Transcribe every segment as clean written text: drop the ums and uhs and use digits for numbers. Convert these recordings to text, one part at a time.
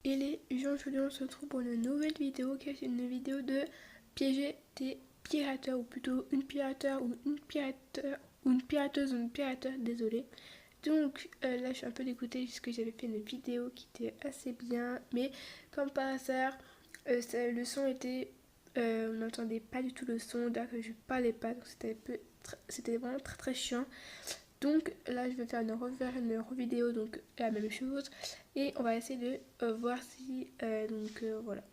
Et les gens, aujourd'hui on se retrouve pour une nouvelle vidéo qui est une vidéo de piéger des pirateurs, ou plutôt une pirateur ou une pirateur ou une pirateuse ou une pirateur, désolé. Donc là je suis un peu dégoûtée puisque j'avais fait une vidéo qui était assez bien, mais comme par hasard le son était on n'entendait pas du tout le son, d'ailleurs que je parlais pas, donc c'était vraiment très très chiant. Donc là je vais faire une vidéo, donc la même chose, et on va essayer de voir si voilà,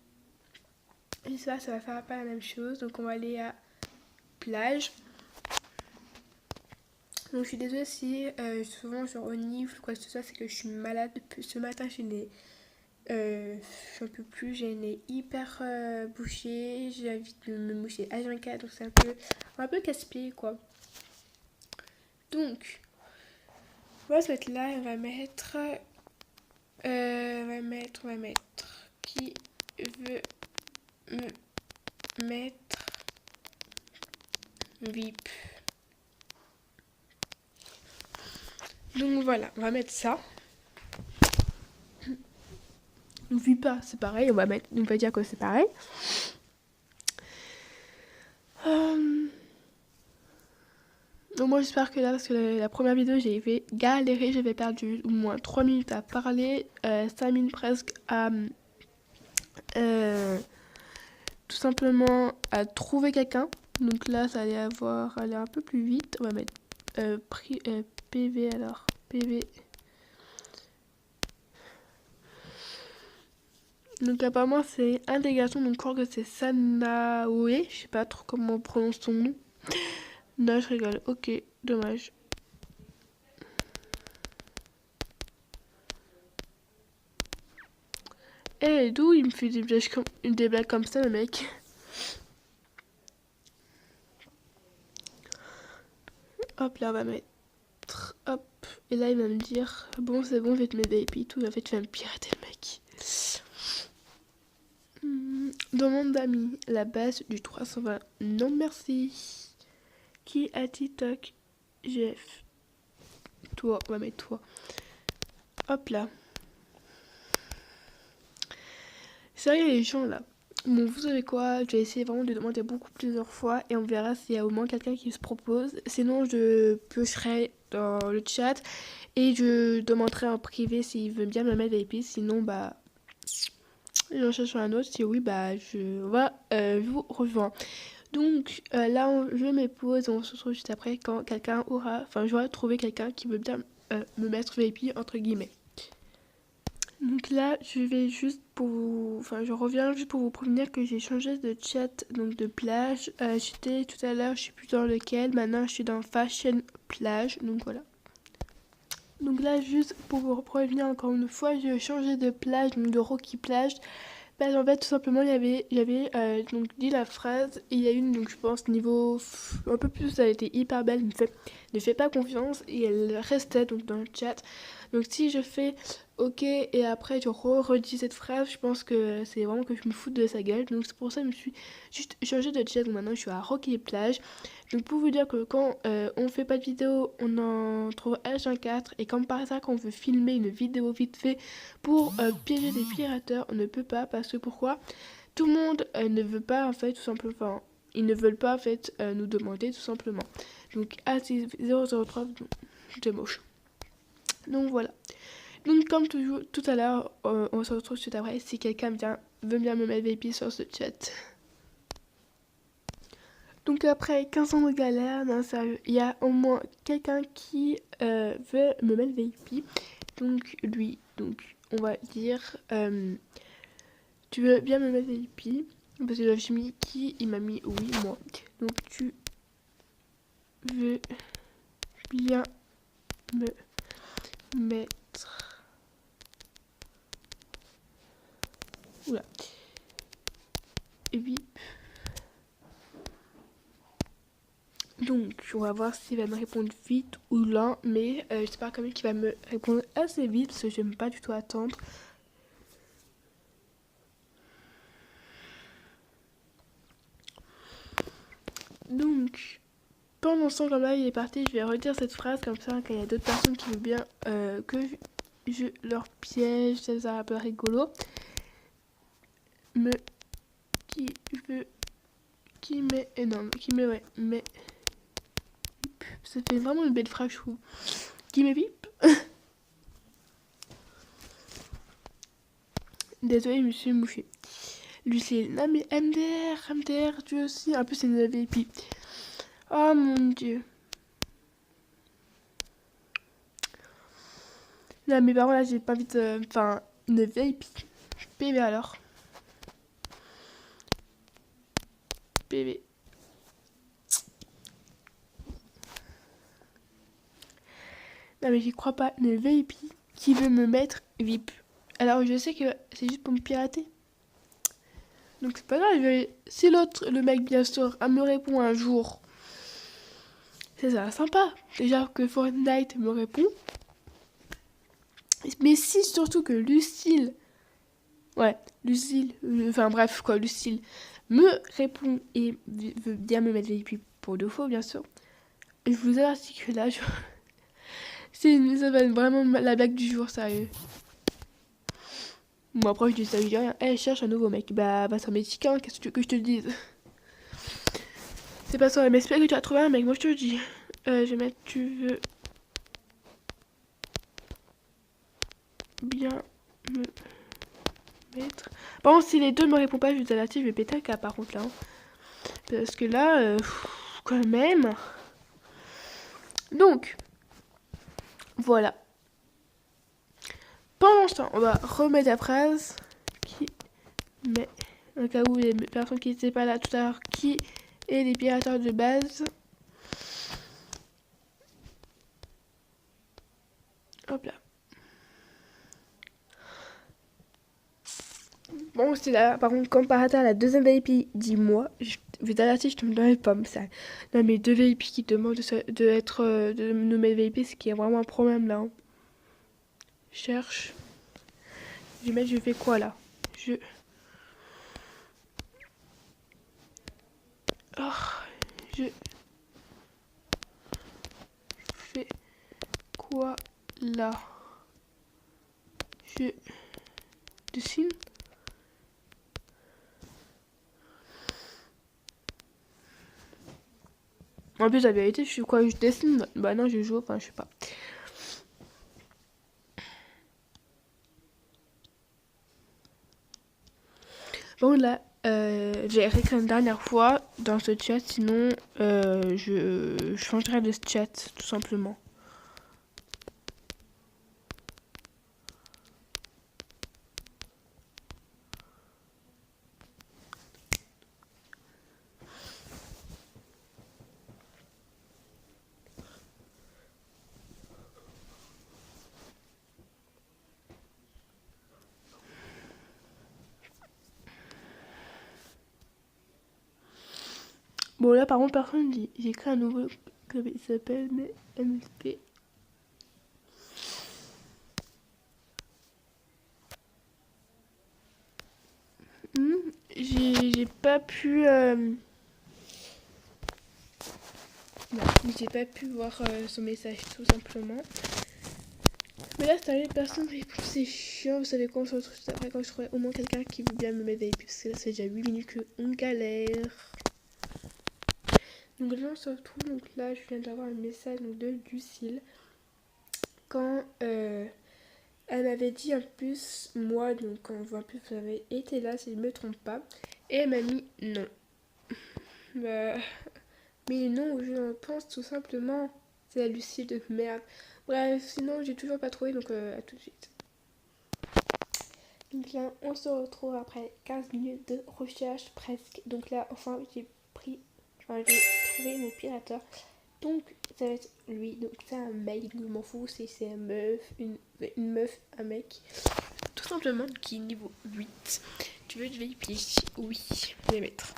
j'espère que ça va faire pas la même chose. Donc on va aller à plage. Donc je suis désolée si souvent je renifle ou quoi que ce soit, c'est que je suis malade depuis ce matin. Je n'en peux plus, j'ai le nez hyper bouché, j'ai envie de me moucher H24, donc c'est un peu casse-pied quoi. Donc on va se mettre là, on va mettre qui veut me mettre VIP. Donc voilà, on va mettre ça. N'oublie pas, c'est pareil, on va dire que c'est pareil. Donc moi j'espère que là, parce que la première vidéo j'ai galéré, j'avais perdu au moins 3 minutes à parler, 5 minutes presque à tout simplement à trouver quelqu'un. Donc là ça allait aller un peu plus vite. On va mettre PV alors, PV. Donc apparemment c'est un des garçons, donc je crois que c'est Sanaoe, je sais pas trop comment on prononce son nom. Non, je rigole, ok, dommage. Eh, d'où il me fait des blagues comme ça, le mec? Hop, là on va mettre, hop, et là il va me dire, bon c'est bon, je vais te mettre VIP, tout, en fait tu vas me pirater le mec. Demande d'amis, la base du 320. Non merci. Qui a TikTok? GF. Toi, on va mettre toi. Hop là. C'est vrai, les gens là. Bon, vous savez quoi? Je vais essayer vraiment de demander beaucoup plusieurs fois et on verra s'il y a au moins quelqu'un qui se propose. Sinon, je piocherai dans le chat et je demanderai en privé s'il veut bien me mettre VIP. Sinon, bah, j'en cherche un autre. Si oui, bah, je vous rejoins. Donc là, je me pose, on se retrouve juste après quand j'aurai trouvé quelqu'un qui veut bien me mettre VIP entre guillemets. Donc là, je reviens juste pour vous prévenir que j'ai changé de chat, donc de plage. J'étais tout à l'heure, je sais plus dans lequel, maintenant je suis dans Fashion Plage, donc voilà. Donc là, juste pour vous prévenir encore une fois, j'ai changé de plage, donc de Rocky Plage. Parce qu'en fait, tout simplement, j'avais donc dit la phrase, et il y a une, donc je pense, niveau un peu plus, elle était hyper belle, ne fais pas confiance, et elle restait donc dans le chat. Donc si je fais ok, et après je redis cette phrase, je pense que c'est vraiment que je me fous de sa gueule. Donc c'est pour ça que je me suis juste changé de chat, donc maintenant je suis à Rocky Plage. Donc pour vous dire que quand on fait pas de vidéo, on en trouve H24, et comme par hasard, quand on veut filmer une vidéo vite fait pour piéger des pirateurs, on ne peut pas, parce que pourquoi? Tout le monde ne veut pas en fait, tout simplement, enfin, ils ne veulent pas en fait nous demander tout simplement. Donc A003, c'est moche. Donc voilà. Donc comme toujours, tout à l'heure, on se retrouve tout après si quelqu'un veut bien me mettre VIP sur ce chat. Donc après 15 ans de galère, non sérieux, il y a au moins quelqu'un qui veut me mettre VIP. Donc lui, donc on va dire, tu veux bien me mettre VIP? Parce que j'ai mis qui? Il m'a mis oui, moi. Donc tu veux bien me mettre... Oula. VIP. Donc, on va voir s'il va me répondre vite ou lent, mais j'espère quand même qu'il va me répondre assez vite parce que j'aime pas du tout attendre. Donc, pendant ce temps, comme là il est parti, je vais redire cette phrase comme ça, quand il y a d'autres personnes qui veulent bien que je leur piège, ça un peu rigolo. me, qui veut, qui met, et non, qui met, ouais, mais, ça fait vraiment une belle phrase, je trouve. Qui me pipe. Désolée, je me suis mouchée. Lucille, non mais MDR, tu aussi. En plus, c'est une VIP. Oh mon dieu. Non mais par contre, là, j'ai pas envie de. Enfin, une VIP. PV alors. PV. Non mais j'y crois pas. Une VIP qui veut me mettre VIP. Alors je sais que c'est juste pour me pirater. Donc c'est pas grave. Si l'autre, le mec bien sûr, me répond un jour. C'est ça, sympa. Déjà que Fortnite me répond. Mais si surtout que Lucille. Ouais, Lucille. Enfin bref, quoi, Lucille me répond et veut bien me mettre VIP pour 2 fois, bien sûr. Je vous avertis que là, ça va être vraiment la blague du jour, sérieux. Bon, après, je dis ça, je dis rien. Elle cherche un nouveau mec. Bah c'est un mexicain, qu'est-ce que tu veux que je te dise? C'est pas ça, mais j'espère que tu as trouvé un mec, moi je te le dis. Je vais mettre, tu veux bien me mettre. Par contre, si les deux me répondent pas, je vais péter un cas par contre là. Hein. Parce que là, quand même. Donc, voilà. Pendant ce temps, on va remettre la phrase qui met, au cas où les personnes qui n'étaient pas là tout à l'heure, qui est les pirateurs de base. Hop là. Bon, c'est là, par contre, comparateur à la deuxième VIP, dis-moi, je vais t'alerter, je te donne pas ça. Non, mais deux VIP qui demandent de nommer VIP, c'est qu'il y a vraiment un problème là. Hein. Je cherche. Je fais quoi là? Oh, je fais quoi là? Je dessine. En plus, la vérité, je suis quoi? Je dessine? Bah non, je joue, enfin, je sais pas. Bon, là, j'ai réécrit une dernière fois dans ce chat, sinon je changerai de chat, tout simplement. Bon, là, par contre, personne dit. J'ai créé un nouveau club, il s'appelle MSP. J'ai pas pu. Non, j'ai pas pu voir son message, tout simplement. Mais là, c'est personne répond, c'est chiant. Vous savez quoi, on se retrouve après quand je trouverai au moins quelqu'un qui veut bien me mettre VIP. Parce que là, c'est déjà 8 minutes qu'on galère. Donc là, on se retrouve. Donc là, je viens d'avoir un message donc, de Lucille. Quand elle m'avait dit en plus, moi, donc quand en plus vous avez été là, si je ne me trompe pas. Et elle m'a mis non. Bah, mais non, je pense tout simplement. C'est la Lucille de merde. Bref, sinon, j'ai toujours pas trouvé, donc à tout de suite. Donc là, on se retrouve après 15 minutes de recherche presque. Donc là, enfin, j'ai trouvé mon pirateur. Donc, ça va être lui. Donc, c'est un mec, je m'en fous. C'est une meuf, une meuf, un mec. Tout simplement, qui est niveau 8. Tu veux que je vérifie? Oui, je vais mettre.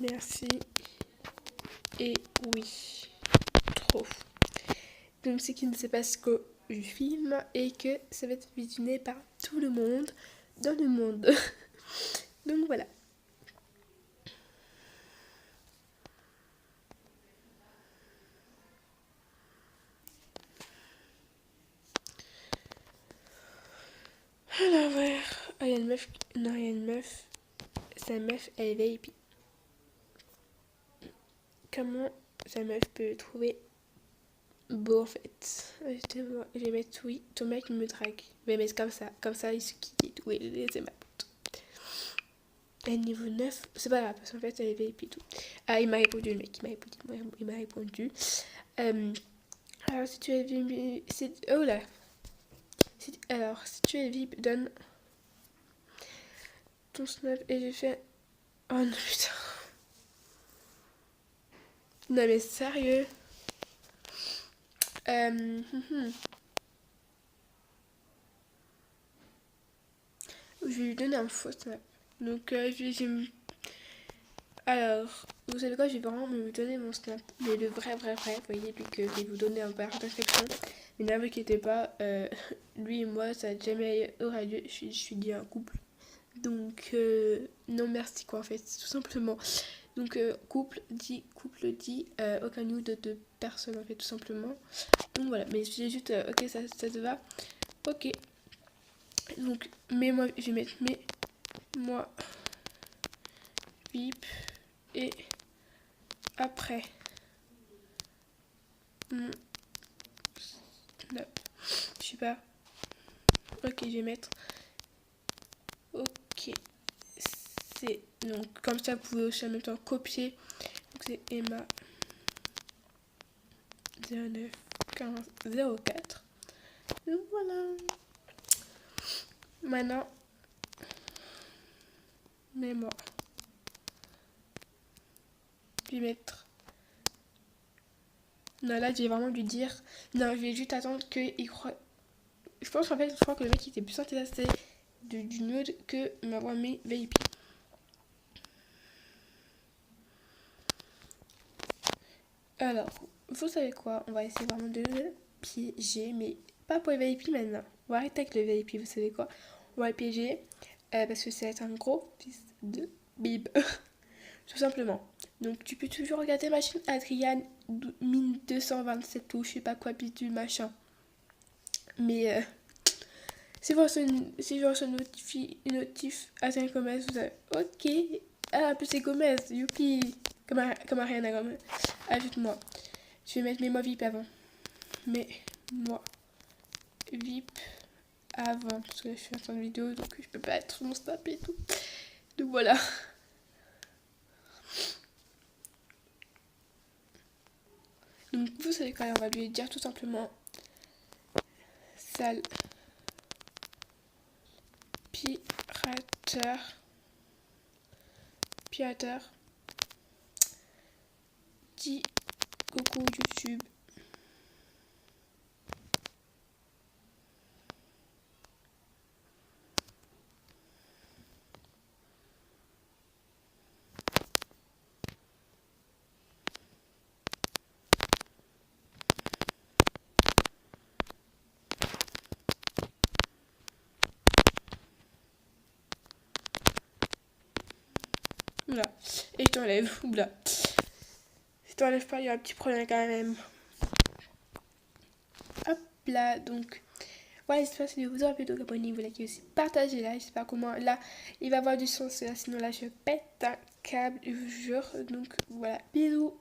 Merci. Et oui. Trop. Donc, c'est qu'il ne sait pas ce que je filme et que ça va être visionné par tout le monde dans le monde. Donc, voilà. Alors, Oh, il y a une meuf. Non, il y a une meuf. Sa meuf, elle est VIP. Comment sa meuf peut le trouver beau en fait? Je vais mettre oui, ton mec me drague. Je vais mettre comme ça il se quitte. Oui, c'est ma pote. Et niveau 9, c'est pas grave parce qu'en fait elle est VIP et tout. Ah, il m'a répondu le mec, il m'a répondu. Alors si tu es VIP, oh là. Alors si tu es VIP, donne ton snap et j'ai fait. Oh non putain. Non mais sérieux. Euh, Je vais lui donner un faux snap. Donc alors, vous savez quoi, je vais vraiment me donner mon snap. Mais le vrai, vous voyez, lui que je vais vous donner un barre d'inscription. Mais ne vous inquiétez pas, lui et moi, ça n'a jamais aura lieu. Je suis dit un couple. Donc, non merci quoi en fait, tout simplement. Donc, couple dit, aucun nous de deux personnes en fait, tout simplement. Donc voilà, mais j'ai juste, ok, ça te va. Ok. Donc, mais moi, je vais mettre moi VIP et après mon snap. Je sais pas. Ok, je vais mettre. Ok. C'est donc comme ça vous pouvez aussi en même temps copier. Donc c'est Emma 09 15 04. Donc voilà. Maintenant, mémoire. Je vais mettre. Non, là, je vais vraiment lui dire. Non, je vais juste attendre qu'il croit. Je pense qu'en fait, je crois que le mec était plus intéressé du nude que m'avoir mis VIP. Alors, vous savez quoi? On va essayer vraiment de le piéger, mais pas pour les VIP maintenant. On va arrêter avec le VIP, vous savez quoi? On va le piéger parce que c'est un gros fils de bib. Tout simplement. Donc tu peux toujours regarder ma chaîne Adriane 1227 ou je sais pas quoi, bidule machin. Mais si je reçois une notif Adriane Gomez, vous savez, ok. Ah, en plus c'est Gomez, youpi. Comme Ariana Gomez. Ajoute-moi. Je vais mettre mes mots VIP avant. Mais moi VIP avant. Parce que je suis en train de vidéo, donc je peux pas être sur mon snap et tout. Donc voilà. Donc vous savez quoi, on va lui dire tout simplement sale pirateur dit coucou YouTube. Oula. Et je t'enlève. Oula. Si t'enlèves pas, il y a un petit problème quand même. Hop là, donc. Voilà, j'espère que vous aura plu. Donc abonnez-vous, likez aussi, partagez là. J'espère qu'au moins là, il va avoir du sens. Sinon là, je pète un câble, je vous jure. Donc voilà, bisous.